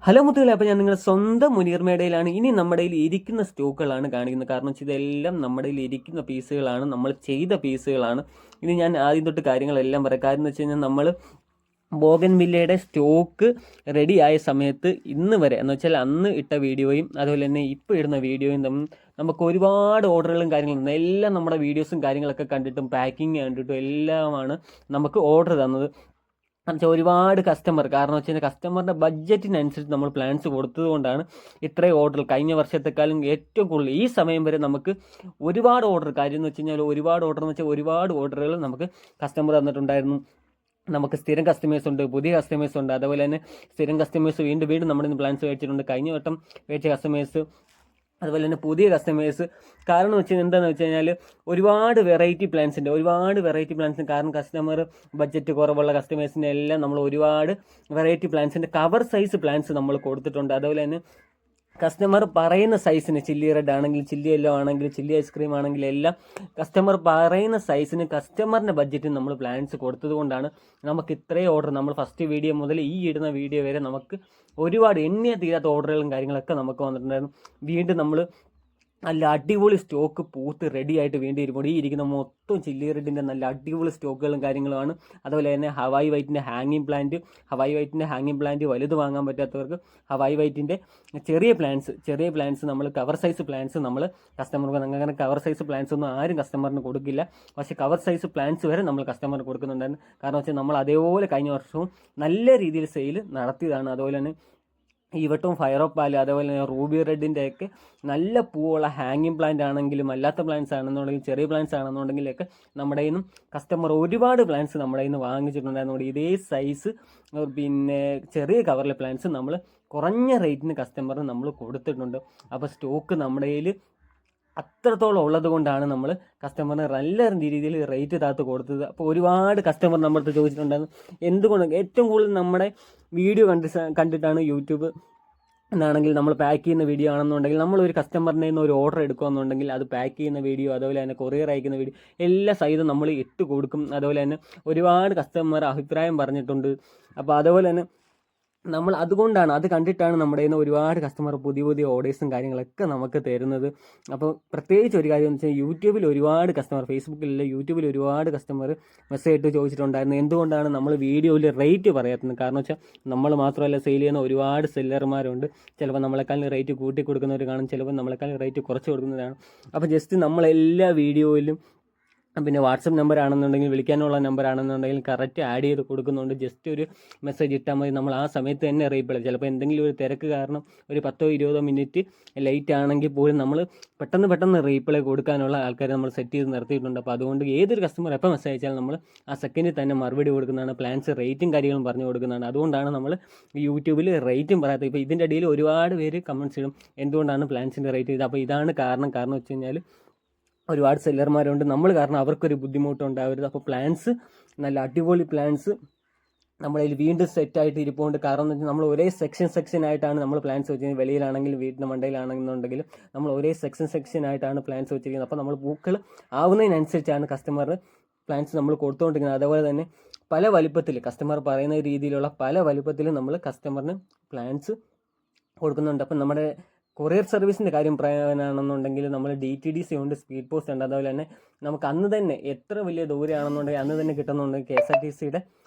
Hello മുത്തുകളെ, അപ്പോൾ ഞാൻ നിങ്ങളുടെ സ്വന്തം മുനീർമേടയിലാണ്. ഇനി നമ്മുടെ കയ്യിൽ ഇരിക്കുന്ന സ്റ്റോക്കുകളാണ് കാണിക്കുന്നത്. കാരണം വെച്ചാൽ ഇതെല്ലാം നമ്മുടെ കയ്യിൽ ഇരിക്കുന്ന പീസുകളാണ്, നമ്മൾ ചെയ്ത പീസുകളാണ്. ഇനി ഞാൻ ആദ്യം തൊട്ട് കാര്യങ്ങളെല്ലാം പറയാം. കാര്യം എന്ന് വെച്ച് കഴിഞ്ഞാൽ നമ്മൾ ബോഗൻവില്ലയുടെ സ്റ്റോക്ക് റെഡി ആയ സമയത്ത് ഇന്ന് വരെ എന്ന് വെച്ചാൽ അന്ന് ഇട്ട വീഡിയോയും അതുപോലെ തന്നെ ഇപ്പോൾ ഇടുന്ന വീഡിയോയും തമ്മിൽ നമുക്ക് ഒരുപാട് ഓർഡറുകളും കാര്യങ്ങളും എല്ലാം നമ്മുടെ വീഡിയോസും കാര്യങ്ങളൊക്കെ കണ്ടിട്ടും പാക്കിങ് കണ്ടിട്ടും എല്ലാമാണ് നമുക്ക് ഓർഡർ തന്നത്. എന്നുവെച്ചാൽ ഒരുപാട് കസ്റ്റമർ, കാരണം വെച്ച് കഴിഞ്ഞാൽ കസ്റ്റമറിൻ്റെ ബഡ്ജറ്റിനനുസരിച്ച് നമ്മൾ പ്ലാൻസ് കൊടുത്തത് കൊണ്ടാണ് ഇത്രയും ഓർഡർ കഴിഞ്ഞ വർഷത്തെക്കാളും ഏറ്റവും കൂടുതൽ ഈ സമയം വരെ നമുക്ക് ഒരുപാട് ഓർഡർ. കാര്യം എന്ന് വെച്ച് കഴിഞ്ഞാൽ ഒരുപാട് ഓർഡർ എന്ന് വെച്ചാൽ ഒരുപാട് ഓർഡറുകൾ നമുക്ക് കസ്റ്റമർ തന്നിട്ടുണ്ടായിരുന്നു. നമുക്ക് സ്ഥിരം കസ്റ്റമേഴ്സ് ഉണ്ട്, പുതിയ കസ്റ്റമേഴ്സ് ഉണ്ട്. അതുപോലെ തന്നെ സ്ഥിരം കസ്റ്റമേഴ്സ് വീണ്ടും വീണ്ടും നമ്മുടെ ഇന്ന് പ്ലാൻസ് മേടിച്ചിട്ടുണ്ട്. കഴിഞ്ഞ വട്ടം മേടിച്ച കസ്റ്റമേഴ്സ്, അതുപോലെ തന്നെ പുതിയ കസ്റ്റമേഴ്സ്. കാരണം വെച്ച് എന്താണെന്ന് വെച്ച് കഴിഞ്ഞാൽ ഒരുപാട് വെറൈറ്റി പ്ലാൻസിൻ്റെ കാരണം കസ്റ്റമർ ബഡ്ജറ്റ് കുറവുള്ള കസ്റ്റമേഴ്സിൻ്റെ എല്ലാം നമ്മൾ ഒരുപാട് വെറൈറ്റി പ്ലാൻസിൻ്റെ കവർ സൈസ് പ്ലാൻസ് നമ്മൾ കൊടുത്തിട്ടുണ്ട്. അതുപോലെ തന്നെ കസ്റ്റമർ പറയുന്ന സൈസിന്, ചില്ലി റെഡ് ആണെങ്കിൽ, ചില്ലി യെല്ലോ ആണെങ്കിൽ, ചില്ലി ഐസ്ക്രീം ആണെങ്കിൽ എല്ലാം കസ്റ്റമർ പറയുന്ന സൈസിന് കസ്റ്റമറിൻ്റെ ബഡ്ജറ്റിന് നമ്മൾ പ്ലാൻസ് കൊടുത്തത് കൊണ്ടാണ് നമുക്ക് ഇത്രയും ഓർഡർ. നമ്മൾ ഫസ്റ്റ് വീഡിയോ മുതൽ ഈ ഇടുന്ന വീഡിയോ വരെ നമുക്ക് ഒരുപാട് എണ്ണിയ തീരാത്ത ഓർഡറുകളും കാര്യങ്ങളൊക്കെ നമുക്ക് വന്നിട്ടുണ്ടായിരുന്നു. വീണ്ടും നമ്മൾ നല്ല അടിപൊളി സ്റ്റോക്ക് പൂത്ത് റെഡി ആയിട്ട് വീണ്ടും ഇരിക്കുമ്പോൾ ഈ ഇരിക്കുന്ന മൊത്തം ചില്ലി റെഡിൻ്റെ നല്ല അടിപൊളി സ്റ്റോക്കുകളും കാര്യങ്ങളുമാണ്. അതുപോലെ തന്നെ ഹവായി വൈറ്റിൻ്റെ ഹാങ്ങിങ് പ്ലാന്റ് വലുത് വാങ്ങാൻ പറ്റാത്തവർക്ക് ഹവായി വൈറ്റിൻ്റെ ചെറിയ പ്ലാന്റ്സ് നമ്മൾ കവർ സൈസ് പ്ലാന്റ്സ് നമ്മൾ കസ്റ്റമർക്ക്, അങ്ങനെ കവർ സൈസ് പ്ലാന്റ്സ് ഒന്നും ആരും കസ്റ്റമറിന് കൊടുക്കില്ല. പക്ഷേ കവർ സൈസ് പ്ലാന്റ്സ് വരെ നമ്മൾ കസ്റ്റമറിന് കൊടുക്കുന്നുണ്ടായിരുന്നു. കാരണം വെച്ചാൽ നമ്മൾ അതേപോലെ കഴിഞ്ഞ വർഷവും നല്ല രീതിയിൽ സെയിൽ നടത്തിയതാണ്. അതുപോലെ തന്നെ ഈ വട്ടവും ഫയറോപ്പാൽ, അതേപോലെ തന്നെ റൂബി റെഡിൻ്റെയൊക്കെ നല്ല പൂവുള്ള ഹാങ്ങിങ് പ്ലാന്റ് ആണെങ്കിലും അല്ലാത്ത പ്ലാന്റ്സ് ആണെന്നുണ്ടെങ്കിൽ ചെറിയ പ്ലാന്റ്സ് ആണെന്നുണ്ടെങ്കിലൊക്കെ നമ്മുടെ കയ്യിൽ നിന്നും കസ്റ്റമർ ഒരുപാട് പ്ലാന്റ്സ് നമ്മുടെ കയ്യിൽ നിന്ന് വാങ്ങിച്ചിട്ടുണ്ടായിരുന്നു. ഇതേ സൈസ് പിന്നെ ചെറിയ കവറിലെ പ്ലാന്റ്സ് നമ്മൾ കുറഞ്ഞ റേറ്റിന് കസ്റ്റമറിന് നമ്മൾ കൊടുത്തിട്ടുണ്ട്. അപ്പോൾ സ്റ്റോക്ക് നമ്മുടെ കയ്യിൽ അത്രത്തോളം ഉള്ളത് കൊണ്ടാണ് നമ്മൾ കസ്റ്റമറിന് നല്ല രീതിയിൽ റേറ്റ് താത്ത് കൊടുത്തത്. അപ്പോൾ ഒരുപാട് കസ്റ്റമർ നമ്മളടുത്ത് ചോദിച്ചിട്ടുണ്ടായിരുന്നു എന്തുകൊണ്ട് ഏറ്റവും കൂടുതൽ നമ്മുടെ വീഡിയോ കണ്ടിട്ടാണ് യൂട്യൂബ് എന്നാണെങ്കിൽ നമ്മൾ പാക്ക് ചെയ്യുന്ന വീഡിയോ ആണെന്നുണ്ടെങ്കിൽ നമ്മളൊരു കസ്റ്റമറിൻ്റെ നിന്ന് ഒരു ഓർഡർ എടുക്കുകയെന്നുണ്ടെങ്കിൽ അത് പാക്ക് ചെയ്യുന്ന വീഡിയോ, അതുപോലെ തന്നെ കൊറിയർ അയക്കുന്ന വീഡിയോ എല്ലാ സൈസും നമ്മൾ ഇട്ട് കൊടുക്കും. അതുപോലെ തന്നെ ഒരുപാട് കസ്റ്റമർ അഭിപ്രായം പറഞ്ഞിട്ടുണ്ട്. അപ്പോൾ അതുപോലെ തന്നെ നമ്മൾ അതുകൊണ്ടാണ്, അത് കണ്ടിട്ടാണ് നമ്മുടെ കയ്യിൽ നിന്ന് ഒരുപാട് കസ്റ്റമർ പുതിയ ഓർഡേഴ്സും കാര്യങ്ങളൊക്കെ നമുക്ക് തരുന്നത്. അപ്പോൾ പ്രത്യേകിച്ച് ഒരു കാര്യം എന്ന് വെച്ചാൽ യൂട്യൂബിൽ ഒരുപാട് കസ്റ്റമർ, ഫേസ്ബുക്കിലല്ല യൂട്യൂബിൽ ഒരുപാട് കസ്റ്റമർ മെസ്സേജ് ഇട്ട് ചോദിച്ചിട്ടുണ്ടായിരുന്നു എന്തുകൊണ്ടാണ് നമ്മൾ വീഡിയോയിൽ റേറ്റ് പറയാത്തത്. കാരണം വെച്ചാൽ നമ്മൾ മാത്രമല്ല സെയിൽ ചെയ്യുന്ന ഒരുപാട് സെല്ലർമാരുണ്ട്. ചിലപ്പോൾ നമ്മളെക്കാളും റേറ്റ് കൂട്ടി കൊടുക്കുന്നവർ കാണും, ചിലപ്പോൾ നമ്മളെക്കാളും റേറ്റ് കുറച്ച് കൊടുക്കുന്നവരാണ്. അപ്പോൾ ജസ്റ്റ് നമ്മളെല്ലാ വീഡിയോയിലും പിന്നെ വാട്സപ്പ് നമ്പർ ആണെന്നുണ്ടെങ്കിൽ, വിളിക്കാനുള്ള നമ്പർ ആണെന്നുണ്ടെങ്കിൽ കറക്റ്റ് ആഡ് ചെയ്ത് കൊടുക്കുന്നുണ്ട്. ജസ്റ്റ് ഒരു മെസ്സേജ് ഇട്ടാൽ മതി, നമ്മൾ ആ സമയത്ത് തന്നെ റീപ്ലൈ. ചിലപ്പോൾ എന്തെങ്കിലും ഒരു തിരക്ക് കാരണം ഒരു 10-20 മിനിറ്റ് ലേറ്റ് ആണെങ്കിൽ പോലും നമ്മൾ പെട്ടെന്ന് റീപ്ലൈ കൊടുക്കാനുള്ള ആൾക്കാരെ നമ്മൾ സെറ്റ് ചെയ്ത് നിർത്തിയിട്ടുണ്ട്. അപ്പോൾ അതുകൊണ്ട് ഏതൊരു കസ്റ്റമർ എപ്പോൾ മെസ്സേജ് അയച്ചാലും നമ്മൾ ആ സെക്കൻഡിൽ തന്നെ മറുപടി കൊടുക്കുന്നതാണ്. പ്ലാൻസ് റേറ്റും കാര്യങ്ങളും പറഞ്ഞു കൊടുക്കുന്നതാണ്. അതുകൊണ്ടാണ് നമ്മൾ യൂട്യൂബിൽ റേറ്റും പറയാത്തത്. ഇപ്പോൾ ഇതിൻ്റെ ഇടയിൽ ഒരുപാട് പേര് കമൻറ്റ്സ് ഇടും എന്തുകൊണ്ടാണ് പ്ലാൻസിൻ്റെ റേറ്റ് ചെയ്തത്. അപ്പോൾ ഇതാണ് കാരണം വെച്ച് കഴിഞ്ഞാൽ ഒരുപാട് സെല്ലർമാരുണ്ട്, നമ്മൾ കാരണം അവർക്കൊരു ബുദ്ധിമുട്ടുണ്ടാവരുത്. അപ്പോൾ പ്ലാൻസ് നല്ല അടിപൊളി പ്ലാൻസ് നമ്മളതിൽ വീണ്ടും സെറ്റായിട്ട് ഇരിപ്പുണ്ട്. കാരണം എന്ന് വെച്ചാൽ നമ്മൾ ഒരേ സെക്ഷനായിട്ടാണ് നമ്മൾ പ്ലാൻസ് വെച്ചിരിക്കുന്നത്. വെളിയിലാണെങ്കിലും വീടിൻ്റെ മണ്ടയിലാണെന്നുണ്ടെങ്കിലും നമ്മൾ ഒരേ സെക്ഷനായിട്ടാണ് പ്ലാൻസ് വെച്ചിരിക്കുന്നത്. അപ്പോൾ നമ്മൾ പൂക്കൾ ആവുന്നതിനനുസരിച്ചാണ് കസ്റ്റമറിന് പ്ലാൻസ് നമ്മൾ കൊടുത്തുകൊണ്ടിരിക്കുന്നത്. അതുപോലെ തന്നെ പല വലുപ്പത്തിൽ കസ്റ്റമർ പറയുന്ന രീതിയിലുള്ള പല വലുപ്പത്തിൽ നമ്മൾ കസ്റ്റമറിന് പ്ലാൻസ് കൊടുക്കുന്നുണ്ട്. അപ്പം നമ്മുടെ കൊറിയർ സർവീസിൻ്റെ കാര്യം പറയാനാണെന്നുണ്ടെങ്കിൽ നമ്മൾ DTDC ഉണ്ട്, സ്പീഡ് പോസ്റ്റ് ഉണ്ട്. അതുപോലെ തന്നെ നമുക്ക് അന്ന് തന്നെ എത്ര വലിയ ദൂരെയാണെന്നുണ്ടെങ്കിൽ അന്ന് തന്നെ കിട്ടുന്നുണ്ടെങ്കിൽ KSRTCയുടെ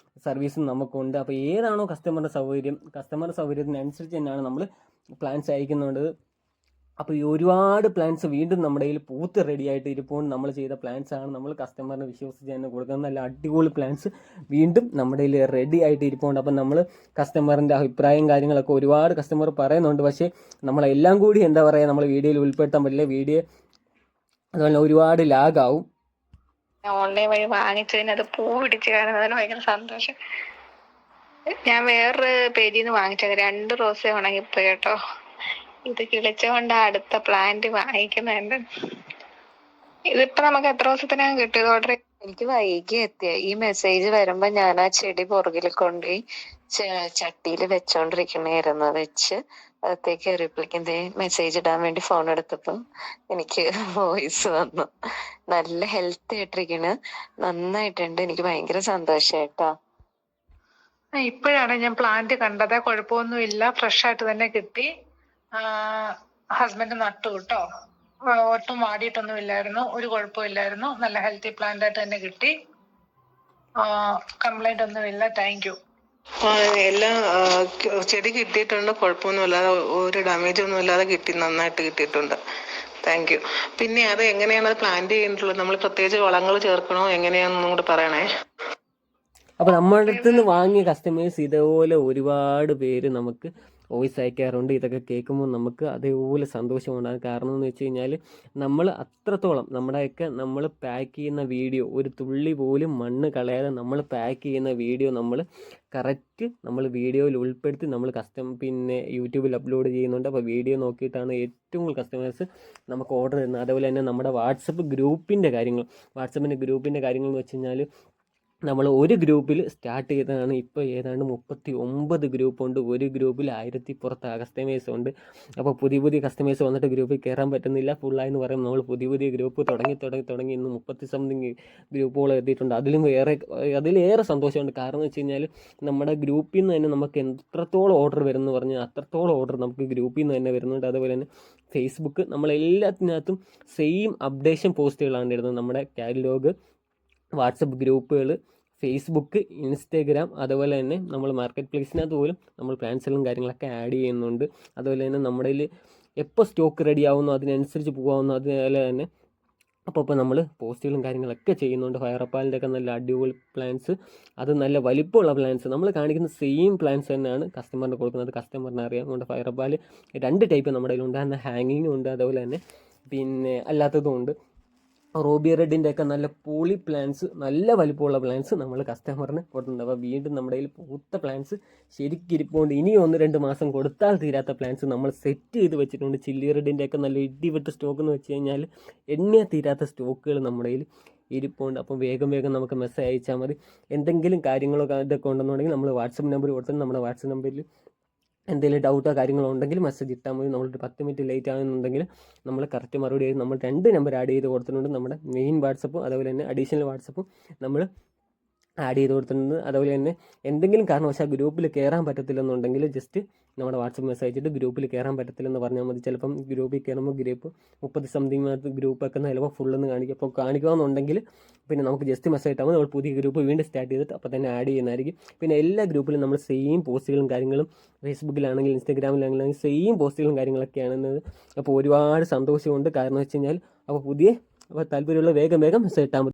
സർവീസും നമുക്കുണ്ട്. അപ്പോൾ ഏതാണോ കസ്റ്റമറുടെ സൗകര്യത്തിനനുസരിച്ച് തന്നെയാണ് നമ്മൾ പ്ലാൻസ് അയക്കുന്നുണ്ട്. അപ്പോൾ ഈ ഒരുപാട് പ്ലാൻസ് വീണ്ടും നമ്മുടെ കയ്യിൽ പൂത്ത് റെഡി ആയിട്ട് ഇരിപ്പുകൊണ്ട് നമ്മൾ ചെയ്ത പ്ലാൻസ് ആണ് നമ്മൾ കസ്റ്റമറിന് വിശ്വസിച്ച് തന്നെ കൊടുക്കുന്നത്. നല്ല അടിപൊളി പ്ലാൻസ് വീണ്ടും നമ്മുടെ കയ്യിൽ റെഡി ആയിട്ട് ഇരിപ്പുണ്ട്. അപ്പം നമ്മൾ കസ്റ്റമറിൻ്റെ അഭിപ്രായം കാര്യങ്ങളൊക്കെ ഒരുപാട് കസ്റ്റമർ പറയുന്നുണ്ട്. പക്ഷേ നമ്മളെല്ലാം കൂടി എന്താ പറയുക, നമ്മൾ വീഡിയോയിൽ ഉൾപ്പെടുത്താൻ പറ്റില്ല. വീഡിയോ അതുപോലെ ഒരുപാട് ലാഗാവും. ഓൺലൈൻ വഴി വാങ്ങിച്ചതിന് അത് പൂ പിടിച്ച് കാണുന്നതിന് ഭയങ്കര സന്തോഷം. ഞാൻ വേറൊരു പേജിൽ നിന്ന് വാങ്ങിച്ചത് 2 റോസേ ഉണങ്ങിപ്പോയി കേട്ടോ. ഇത് കിളിച്ചുകൊണ്ട് അടുത്ത പ്ലാന്റ് വാങ്ങിക്കുന്നുണ്ട്. ഇതിപ്പോ നമുക്ക് എത്ര ദിവസത്തിനകം കിട്ടിയത് ഓർഡർ? എനിക്ക് വൈകി എത്തിയ ഈ മെസ്സേജ് വരുമ്പോ ഞാൻ ആ ചെടി പുറകിൽ കൊണ്ടുപോയി ചട്ടിയിൽ വെച്ചോണ്ടിരിക്കണായിരുന്നു. വെച്ച് അകത്തേക്ക് റിപ്ലിക്കിന്റെ മെസ്സേജ് ഇടാൻ വേണ്ടി ഫോൺ എടുത്തപ്പോ എനിക്ക് വോയിസ് വന്നു. നല്ല ഹെൽത്തി ആയിട്ടിരിക്കണ്, നന്നായിട്ടുണ്ട്. എനിക്ക് ഭയങ്കര സന്തോഷായിട്ടാ. ഇപ്പോഴാണ് ഞാൻ പ്ലാന്റ് കണ്ടത്. കുഴപ്പമൊന്നുമില്ല, ഫ്രഷ് ആയിട്ട് തന്നെ കിട്ടി. ഹസ്ബൻഡ് നട്ടു കേട്ടോ. ഒട്ടും വാടിയിട്ടൊന്നും ഇല്ലായിരുന്നു, ഒരു കുഴപ്പമില്ലായിരുന്നു. നല്ല ഹെൽത്തി പ്ലാന്റ് ആയിട്ട് തന്നെ കിട്ടി. കംപ്ലൈന്റ് ഒന്നുമില്ല. Thank you. എല്ലാം ചെടി കിട്ടിയിട്ടുണ്ട്, കുഴപ്പമൊന്നുമില്ലാതെ, ഒരു ഡാമേജ് ഒന്നും ഇല്ലാതെ കിട്ടി, നന്നായിട്ട് കിട്ടിയിട്ടുണ്ട്. Thank you. പിന്നെ അത് എങ്ങനെയാണ് അത് പ്ലാന്റ് ചെയ്തിട്ടുള്ളത്? നമ്മൾ പ്രത്യേകിച്ച് വളങ്ങൾ ചേർക്കണോ എങ്ങനെയാണെന്നും കൂടെ പറയണേ. അപ്പോൾ നമ്മുടെ അടുത്ത് നിന്ന് വാങ്ങിയ കസ്റ്റമേഴ്സ് ഇതേപോലെ ഒരുപാട് പേര് നമുക്ക് വോയിസ് അയക്കാറുണ്ട്. ഇതൊക്കെ കേൾക്കുമ്പോൾ നമുക്ക് അതേപോലെ സന്തോഷമുണ്ടാകും. കാരണം എന്ന് വെച്ച് കഴിഞ്ഞാൽ നമ്മൾ അത്രത്തോളം നമ്മുടെയൊക്കെ നമ്മൾ പാക്ക് ചെയ്യുന്ന വീഡിയോ, ഒരു തുള്ളി പോലും മണ്ണ് കളയാതെ നമ്മൾ പാക്ക് ചെയ്യുന്ന വീഡിയോ നമ്മൾ കറക്റ്റ് നമ്മൾ വീഡിയോയിൽ ഉൾപ്പെടുത്തി നമ്മൾ പിന്നെ യൂട്യൂബിൽ അപ്ലോഡ് ചെയ്യുന്നുണ്ട്. അപ്പോൾ വീഡിയോ നോക്കിയിട്ടാണ് ഏറ്റവും കൂടുതൽ കസ്റ്റമേഴ്സ് നമുക്ക് ഓർഡർ തരുന്നത്. അതുപോലെ തന്നെ നമ്മുടെ വാട്സപ്പ് ഗ്രൂപ്പിൻ്റെ കാര്യങ്ങൾ എന്ന് വെച്ച് കഴിഞ്ഞാൽ നമ്മൾ ഒരു ഗ്രൂപ്പിൽ സ്റ്റാർട്ട് ചെയ്തതാണ്. ഇപ്പോൾ ഏതാണ്ട് 39 ഗ്രൂപ്പുണ്ട്. ഒരു ഗ്രൂപ്പിൽ 1000 പുറത്ത് കസ്റ്റമേഴ്സ് ഉണ്ട്. അപ്പോൾ പുതിയ കസ്റ്റമേഴ്സ് വന്നിട്ട് ഗ്രൂപ്പിൽ കയറാൻ പറ്റുന്നില്ല, ഫുള്ളായെന്ന് പറയും. നമ്മൾ പുതിയ ഗ്രൂപ്പ് തുടങ്ങി ഇന്ന് 30 സംതിങ് ഗ്രൂപ്പുകൾ എത്തിയിട്ടുണ്ട്. അതിലേറെ സന്തോഷമുണ്ട്. കാരണം എന്ന് വെച്ച് കഴിഞ്ഞാൽ നമ്മുടെ ഗ്രൂപ്പിൽ നിന്ന് തന്നെ നമുക്ക് എത്രത്തോളം ഓർഡർ വരുമെന്ന് പറഞ്ഞാൽ അത്രത്തോളം ഓർഡർ നമുക്ക് ഗ്രൂപ്പിൽ നിന്ന് തന്നെ വരുന്നുണ്ട്. അതുപോലെ തന്നെ ഫേസ്ബുക്ക്, നമ്മളെല്ലാത്തിനകത്തും സെയിം അപ്ഡേഷൻ പോസ്റ്റുകളാണ് ഇടുന്നത്. നമ്മുടെ കാറ്റലോഗ്, വാട്സപ്പ് ഗ്രൂപ്പുകൾ, ഫേസ്ബുക്ക്, ഇൻസ്റ്റാഗ്രാം, അതുപോലെ തന്നെ നമ്മൾ മാർക്കറ്റ് പ്ലേസിനകത്ത് പോലും നമ്മൾ പ്ലാൻസുകളും കാര്യങ്ങളൊക്കെ ആഡ് ചെയ്യുന്നുണ്ട്. അതുപോലെ തന്നെ നമ്മുടെ കയ്യിൽ എപ്പോൾ സ്റ്റോക്ക് റെഡി ആവുന്നു അതിനനുസരിച്ച് പോകാവുന്നു. അതുപോലെ തന്നെ അപ്പോൾ നമ്മൾ പോസ്റ്റുകളും കാര്യങ്ങളൊക്കെ ചെയ്യുന്നുണ്ട്. ഫയർപാലിൻ്റെ ഒക്കെ നല്ല അടിപൊളി പ്ലാൻസ്, അത് നല്ല വലിപ്പമുള്ള പ്ലാൻസ് നമ്മൾ കാണിക്കുന്ന സെയിം പ്ലാൻസ് തന്നെയാണ് കസ്റ്റമറിന് കൊടുക്കുന്നത്. കസ്റ്റമറിന് അറിയാം. അതുകൊണ്ട് ഫയർപാൽ 2 ടൈപ്പ് നമ്മുടെ കയ്യിലുണ്ട്. എന്നാൽ ഹാങ്ങിങ്ങും ഉണ്ട്, അതുപോലെ തന്നെ പിന്നെ അല്ലാത്തതും ഉണ്ട്. റൂബി റെഡിൻ്റെ ഒക്കെ നല്ല പോളി പ്ലാൻസ്, നല്ല വലിപ്പമുള്ള പ്ലാൻസ് നമ്മൾ കസ്റ്റമറിന് കൊടുക്കുന്നുണ്ട്. അപ്പോൾ വീണ്ടും നമ്മുടെ കയ്യിൽ പൂത്ത പ്ലാൻസ് ശരിക്കും ഇരിപ്പുണ്ട്. ഇനി 1-2 മാസം കൊടുത്താൽ തീരാത്ത പ്ലാൻസ് നമ്മൾ സെറ്റ് ചെയ്ത് വെച്ചിട്ടുണ്ട്. ചില്ലി റെഡിൻ്റെ ഒക്കെ നല്ല ഇടിവിട്ട് സ്റ്റോക്ക് എന്ന് വെച്ച് കഴിഞ്ഞാൽ എണ്ണ തീരാത്ത സ്റ്റോക്കുകൾ നമ്മുടെ കയ്യിൽ ഇരിപ്പുണ്ട്. അപ്പോൾ വേഗം നമുക്ക് മെസ്സേജ് അയച്ചാൽ മതി. എന്തെങ്കിലും കാര്യങ്ങളോ ഇതൊക്കെ ഉണ്ടെന്നുണ്ടെങ്കിൽ നമ്മൾ വാട്സപ്പ് നമ്പർ കൊടുത്തിട്ട് നമ്മുടെ വാട്സപ്പ് നമ്പറിൽ എന്തെങ്കിലും ഡൗട്ടോ കാര്യങ്ങളോ ഉണ്ടെങ്കിൽ മെസ്സേജ് ഇട്ടാൽ മതി. നമ്മളൊരു 10 മിനിറ്റ് ലേറ്റ് ആകുന്നുണ്ടെങ്കിൽ നമ്മൾ കറക്റ്റ് മറുപടി ആയി. നമ്മൾ 2 നമ്പർ ആഡ് ചെയ്ത് കൊടുത്തിട്ടുണ്ട്. നമ്മുടെ മെയിൻ വാട്സപ്പും അതുപോലെ തന്നെ അഡീഷണൽ വാട്സപ്പും നമ്മൾ ആഡ് ചെയ്ത് കൊടുത്തിട്ടുണ്ട്. അതുപോലെ തന്നെ എന്തെങ്കിലും കാരണവശാൽ ഗ്രൂപ്പിൽ കയറാൻ പറ്റത്തില്ലെന്നുണ്ടെങ്കിൽ ജസ്റ്റ് നമ്മുടെ വാട്സപ്പ് മെസ്സേജ് അയച്ചിട്ട് ഗ്രൂപ്പിൽ കയറാൻ പറ്റത്തില്ലെന്ന് പറഞ്ഞാൽ മതി. ചിലപ്പം ഗ്രൂപ്പിൽ കയറുമ്പോൾ ഗ്രൂപ്പ് 30 സംതിങ് ഗ്രൂപ്പൊക്കെ ചിലപ്പോൾ ഫുള്ളെന്ന് കാണിക്കും. അപ്പോൾ കാണിക്കുകയെന്നുണ്ടെങ്കിൽ പിന്നെ നമുക്ക് ജസ്റ്റ് മെസ്സേജ് ഇട്ടാൽ മതി. നമ്മൾ പുതിയ ഗ്രൂപ്പ് വീണ്ടും സ്റ്റാർട്ട് ചെയ്തിട്ട് അപ്പോൾ തന്നെ ആഡ് ചെയ്യുന്നതായിരിക്കും. പിന്നെ എല്ലാ ഗ്രൂപ്പിലും നമ്മൾ സെയിം പോസ്റ്റുകളും കാര്യങ്ങളും, ഫേസ്ബുക്കിലാണെങ്കിൽ ഇൻസ്റ്റാഗ്രാമിലാണെങ്കിലും സെയിം പോസ്റ്റുകളും കാര്യങ്ങളൊക്കെയാണ്. അപ്പോൾ ഒരുപാട് സന്തോഷമുണ്ട്. കാരണം വെച്ച് കഴിഞ്ഞാൽ അപ്പോൾ താല്പര്യമുള്ള വേഗം മെസ്സേജ് ഇട്ടാൽ മതി.